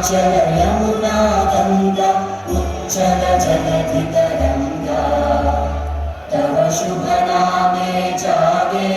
चल यमुना गंगा उच्चल जलधितरंगा तव शुभ नामे जागे।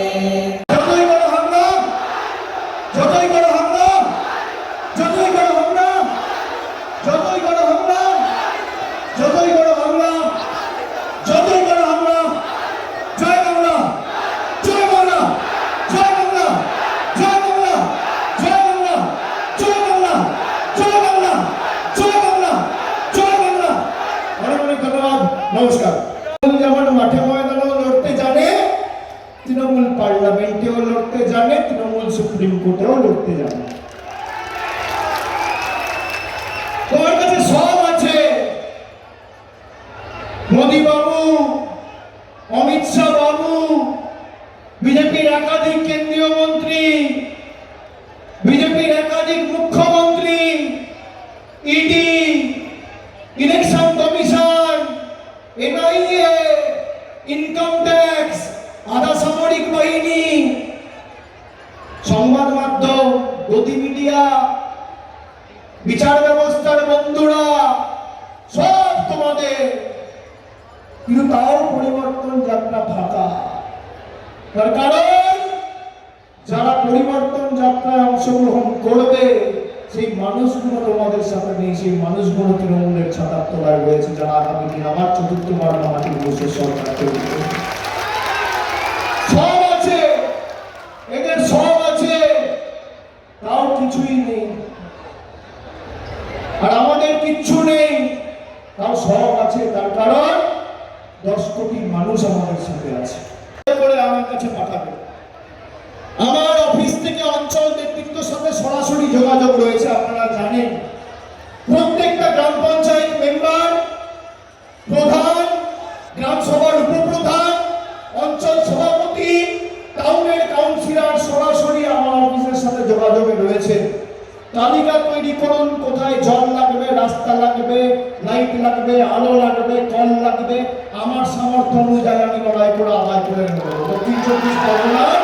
নমস্কার। যেমন মাঠে ময়দানেও লড়তে জানে, তৃণমূল পার্লামেন্টেও লড়তে জানে, তৃণমূল সুপ্রিম কোর্টেও লড়তে জানে। তোমার কাছে সব আছে। মোদী বাবু, অমিত শাহ বাবু, বিজেপির একাধিক কেন্দ্রীয় মন্ত্রী, বিজেপির একাধিক মুখ্যমন্ত্রী, ED, election commission, NIA, income tax, আধা সামরিক বাহিনী, সংবাদ মাধ্যম, গতি মিডিয়া, বিচার ব্যবস্থার বন্ধুরা সব তোমাদের, কিন্তু তাও পরিবর্তন যাত্রা ফাঁকা। তার কারণ যারা পরিবর্তন যাত্রায় অংশগ্রহণ করবে সেই মানুষগুলো তোমাদের সাথে নেই, সেই মানুষগুলো তৃণমূলের ছাতার তলায় রয়েছে, যারা আগামী দিন আবার চতুর্থবার মাটির বসে সরকার তৈরি করবে। সব আছে, এদের সব আছে, তাও কিছুই নেই। আর আমাদের কিচ্ছু নেই, তাও সব আছে। তার কারণ 10 কোটি মানুষ আমাদের সাথে আছে। আমার কাছে পাঠাবে। আমার অফিস থেকে অঞ্চল নেতৃত্বের সাথে সরাসরি যোগাযোগ রয়েছে। আপনারা জানেন প্রত্যেকটা গ্রাম পঞ্চায়েত মেম্বার, প্রধান, গ্রাম সভার উপপ্রধান, অঞ্চল সভাপতি, টাউনের কাউন্সিলর সরাসরি আমার অফিসের সাথে যোগাযোগে রয়েছে। তালিকা তৈরি করুন, কোথায় জল লাগবে, রাস্তা লাগবে, লাইট লাগবে, আলো লাগবে, কল লাগবে। আমার সামর্থ্য অনুযায়ী আমি লড়াই করে আদায় করে নেব। দক্ষিণ 24 পরগনার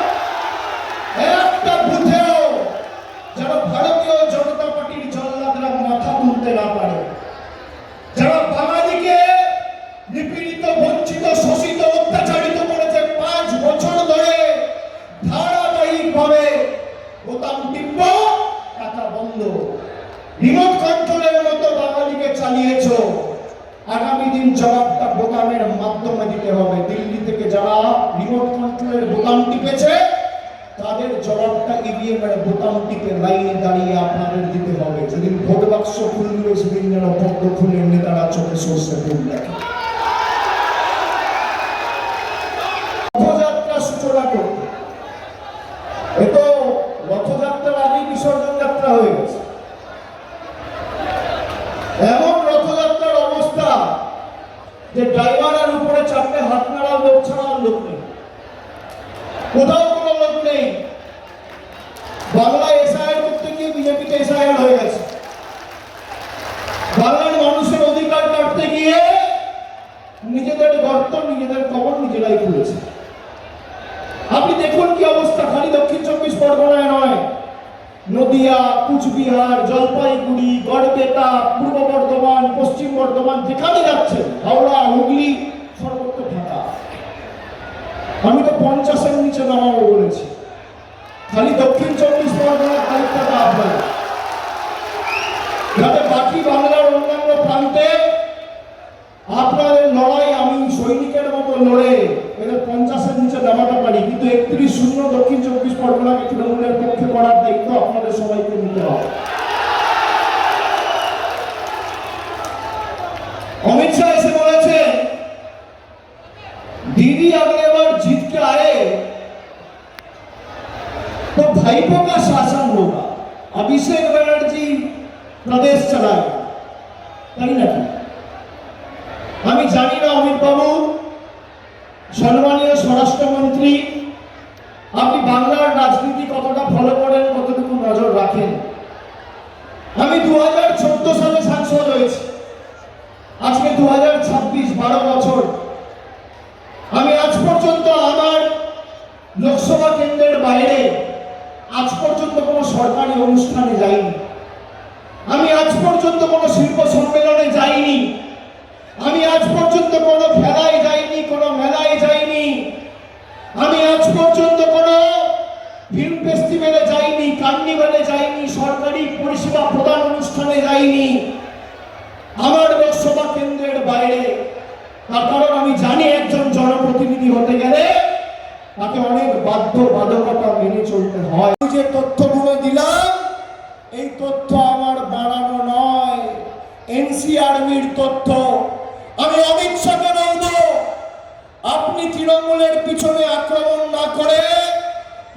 একটা বুথেও যেন ভারতীয় জনতা পার্টির জল্লাদরা মাথা তুলতে না পারে, যারা বাঙালিকে নিপীড়িত, বঞ্চিত, শোষিত, অত্যাচারিত করেছে 5 বছর ধরে ধারাবাহিকভাবে বোতাম টিপব, টাকা বন্ধ, রিমোট কন্ট্রোলের মতো বাঙালিকে চালিয়েছ। আগামী দিন জবাবটা বোতামের মাধ্যমে দিতে হবে। দিল্লি থেকে যারা রিমোট কন্ট্রোলের বোতাম টিপেছে তাদের জবাবটা ইভিএম এর বোতাম টিপে লাইনে দাঁড়িয়ে আপনাদের দিতে হবে। যদি ভোট বাক্স খুলবে সেদিন যেন পদ্ম ফুলের নেতারা চোখে সর্ষে ফুল দেখে। রথযাত্রা সূচনা করতে, এ তো রথযাত্রার আগেই বিসর্জন যাত্রা হয়ে গেছে। এমন রথযাত্রার অবস্থা যে ড্রাইভারের উপরে চাপতে হাত নাড়ার লোক ছাড়া লোক নেই, কোথাও কোনো লোক নেই। বাংলায় এসআইআর করতে গিয়ে বিজেপিতে এসআইআর হয়ে গেছে। বাংলার মানুষের অধিকার কাটতে গিয়ে নিজেদের গর্ত, নিজেদের কবর নিজেরাই খুলেছে। আপনি দেখুন কি অবস্থা। খালি দক্ষিণ 24 পরগনায় নয়, নদিয়া, কুচবিহার, জলপাইগুড়ি, গড়বেতা, পূর্ব বর্ধমান, পশ্চিম বর্ধমান, যেখানে যাচ্ছেন, হাওড়া, হুগলি, সর্বত্র ফাঁকা। আমি তো 50-এর নিচে নামাবো বলেছি। খালি দক্ষিণ 24 পরগনার তারিখটা আপনার, যাতে বাকি বাংলার অন্যান্য প্রান্তে আপনাদের লড়াই আমি সৈনিকের মতো লড়ে এদের 50-এর নিচে নামাতে পারি। কিন্তু 31-0 দক্ষিণ 24 পরগনাকে তৃণমূলের পক্ষে করার দায়িত্ব আপনাদের সবাইকে নিতে হবে। अमित शाह ऐसे बोले थे, दीदी अगले बार जीत के आए तो भाईपों का शासन होगा, अभिषेक बनर्जी प्रदेश चलाएगा। তাই নাকি? আমি জানি না অমিত বাবু, সম্মানীয় স্বরাষ্ট্রমন্ত্রী, আপনি বাংলার রাজনীতি কতটা ফলো করেন, কতটুকু নজর রাখেন। আমি 2014 সালে সাংসদ হয়েছি, আজকে 2026, 12 বছর। আমি আজ পর্যন্ত আমার লোকসভা কেন্দ্রের বাইরে আজ পর্যন্ত কোনো সরকারি অনুষ্ঠানে যাইনি। আমি আজ হতে গেলে তাকে অনেক বাধ্যবাধকতা মেনে চলতে হয়। যে তথ্যগুলো দিলাম এই তথ্য আমার বানানো নয়, এনসিআরবির তথ্য। আমি অমিত শাহকে বলবো, আপনি তৃণমূলের পিছনে আক্রমণ না করে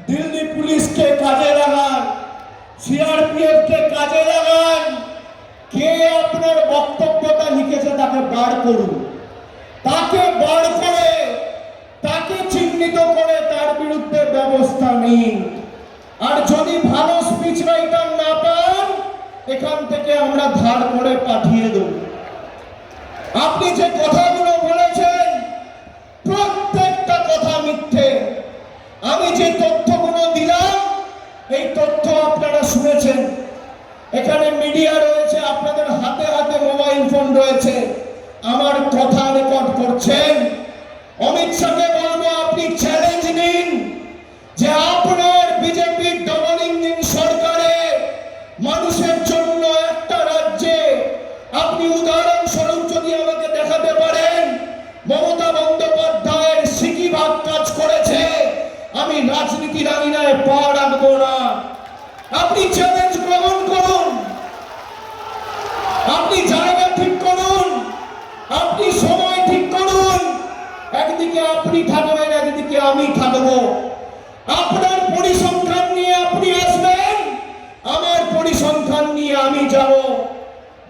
দিল্লি পুলিশকে কাজে লাগান, সিআরপিএফ কে কাজে লাগান। কে আপনার বক্তব্যটা লিখেছে তাকে বার করুন, তাকে বার করে তাকে চিহ্নিত করে তার বিরুদ্ধে ব্যবস্থা নিন। আর যদি ভালো স্পিচ রাইটার না পান, এখান থেকে আমরা ধার করে পাঠিয়ে দেব। আপনি যে কথাগুলো বলেছেন প্রত্যেকটা কথা মিথ্যে। আমি যে তথ্যগুলো দিলাম এই তথ্য আপনারা শুনেছেন। এখানে মিডিয়া রয়েছে, আপনাদের হাতে হাতে মোবাইল ফোন রয়েছে, আমার কথা রেকর্ড করছেন। অমিত শাহকে বলবো, আপনি চ্যালেঞ্জ নিন যে আপনার বিজেপির ডবল ইঞ্জিন সরকারে মানুষের জন্য একটা রাজ্যে আপনি উদাহরণস্বরূপ যদি আমাকে দেখাতে পারেন মমতা বন্দ্যোপাধ্যায়ের সিকিভাগ কাজ করেছে, আমি রাজনীতির আঙিনায় পা রাখবো না। আপনি চ্যালেঞ্জ গ্রহণ করুন, আপনি জায়গা ঠিক করুন, আপনি সময় ঠিক করুন। একদিকে আপনি থাকবেন, একদিকে আমি থাকবো। আপনার পরিসংখ্যান নিয়ে আপনি আসবেন, আমার পরিসংখ্যান নিয়ে আমি যাব।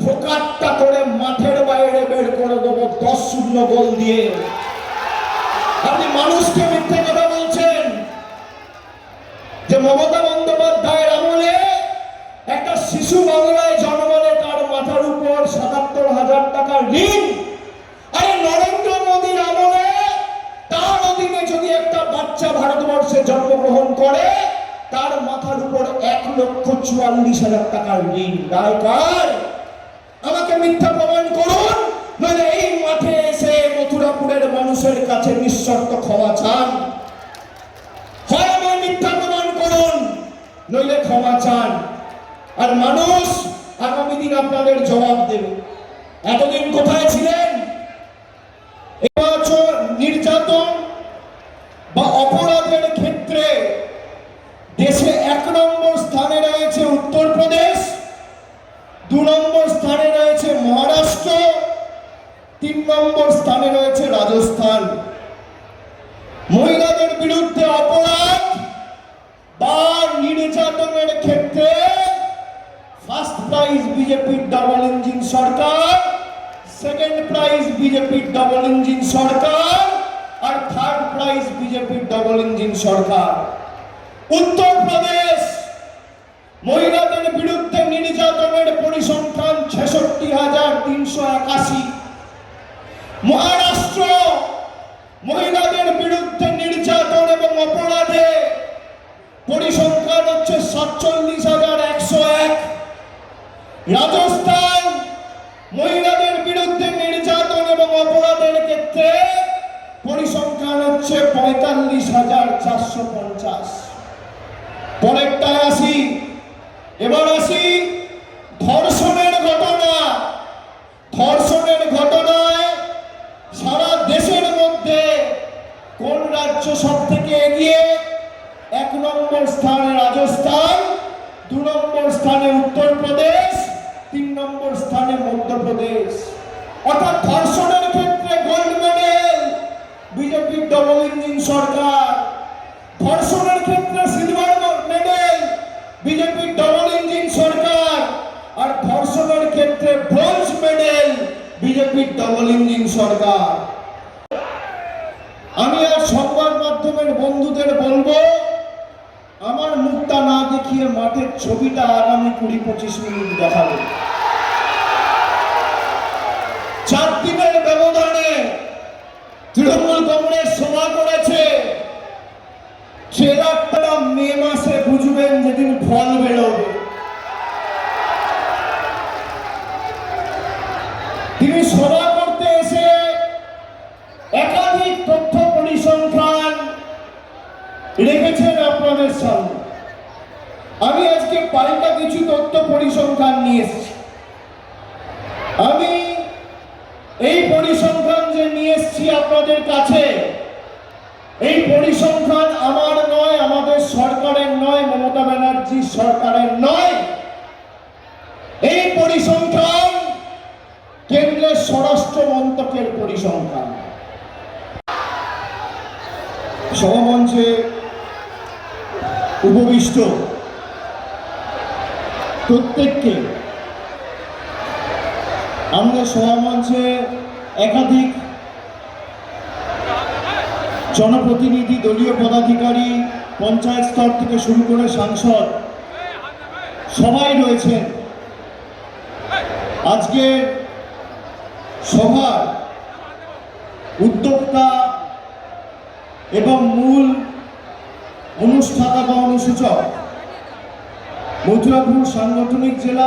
ফোকাটটা করে মাঠের বাইরে বের করে দেবো 10-0 গোল দিয়ে। আপনি মানুষকে মিথ্যে কথা বলছেন যে মমতা বন্দ্যোপাধ্যায়ের আমলে একটা শিশু বাংলায় জন্মালে তার মাথার উপর 77,000 টাকার ঋণ। আরে নরেন্দ্র মোদীর আমলে তার অধীনে যদি একটা বাচ্চা ভারতবর্ষে জন্মগ্রহণ করে তার মাথার উপর 1,44,000 টাকার ঋণ। দায় কার? আমাকে মিথ্যা প্রমাণ করুন, নইলে এই মাঠে এসে মথুরাপুরের মানুষের কাছে নিঃশর্ত ক্ষমা চান। হয় আমার মিথ্যা প্রমাণ করুন, নইলে ক্ষমা চান। আর মানুষ আগামী দিন আপনাদের জবাব দেবে। এতদিন কোথায় ছিলেন? নির্যাতন বা অপরাধের ক্ষেত্রে দেশে 1 নম্বর স্থানে রয়েছে উত্তরপ্রদেশ, 2 নম্বর স্থানে রয়েছে মহারাষ্ট্র, 3 নম্বর স্থানে রয়েছে রাজস্থান। মহিলাদের বিরুদ্ধে অপরাধ বা নির্যাতনের ক্ষেত্রে ফার্স্ট প্রাইজ বিজেপির ডবল ইঞ্জিন সরকার, সেকেন্ড প্রাইজ বিজেপির ডবল ইঞ্জিন সরকার, আর থার্ড প্রাইজ বিজেপির ডবল ইঞ্জিন সরকার। উত্তরপ্রদেশ মহিলাদের বিরুদ্ধে নির্যাতনের পরিসংখ্যান 66,381। মহারাষ্ট্র মহিলাদের বিরুদ্ধে নির্যাতন এবং অপরাধে পরিসংখ্যান হচ্ছে 47,101। রাজস্থান মহিলাদের বিরুদ্ধে নির্যাতন এবং অপরাধের ক্ষেত্রে পরিসংখ্যান হচ্ছে 45,450। পরেরটায় আসি। এবার আসি ধর্ষণের ঘটনা। ধর্ষণের ঘটনায় সারা দেশের মধ্যে কোন রাজ্য সব থেকে এগিয়ে? 1 নম্বর স্থানে রাজস্থান, 2 নম্বর স্থানে উত্তরপ্রদেশ, 3 নম্বর স্থানে মধ্যপ্রদেশ। অর্থাৎ ধর্ষণের ক্ষেত্রে গোল্ড মেডেল বিজেপির ডবল ইঞ্জিন সরকার, ধর্ষণের ক্ষেত্রে সিলভার মেডেল বিজেপির ডবল ইঞ্জিন সরকার, আর ধর্ষণের ক্ষেত্রে ব্রোঞ্জ মেডেল বিজেপির ডবল ইঞ্জিন সরকার। আমি আর সংবাদ মাধ্যমের বন্ধুদের বলবো, আমার মুখটা না দেখিয়ে মাঠের ছবিটা আগামী 20-25 মিনিট দেখাবো। 4 দিনের ব্যবধানে তৃণমূল কংগ্রেস সভা করেছে। ট্রেলারটা মে মাসে বুঝবেন যেদিন ফল বেরোবে। তিনি সভা করতে এসে একাধিক তথ্য পরিসংখ্যান রেখেছেন আপনাদের সামনে। আমি আজকে পাল্টা কিছু তথ্য পরিসংখ্যান নিয়ে এসেছি। আমি এই পরিসংখ্যান যে নিয়ে এসেছি আপনাদের কাছে, পরিসংখ্যান আমার নয়, আমাদের সরকারের নয়, মমতা ব্যানার্জি সরকারের নয়। এই পরিসংখ্যান কেন্দ্রের স্বরাষ্ট্র মন্ত্রকের পরিসংখ্যান। সভামঞ্চে উপবিষ্ট প্রত্যেককে আমাদের সভামঞ্চে একাধিক জনপ্রতিনিধি, দলীয় পদাধিকারী, পঞ্চায়েত স্তর থেকে শুরু করে সাংসদ সবাই রয়েছেন। আজকের সভার উদ্যোক্তা এবং মূল অনুষ্ঠাতা বা অনুসূচক মথুরাপুর সাংগঠনিক জেলা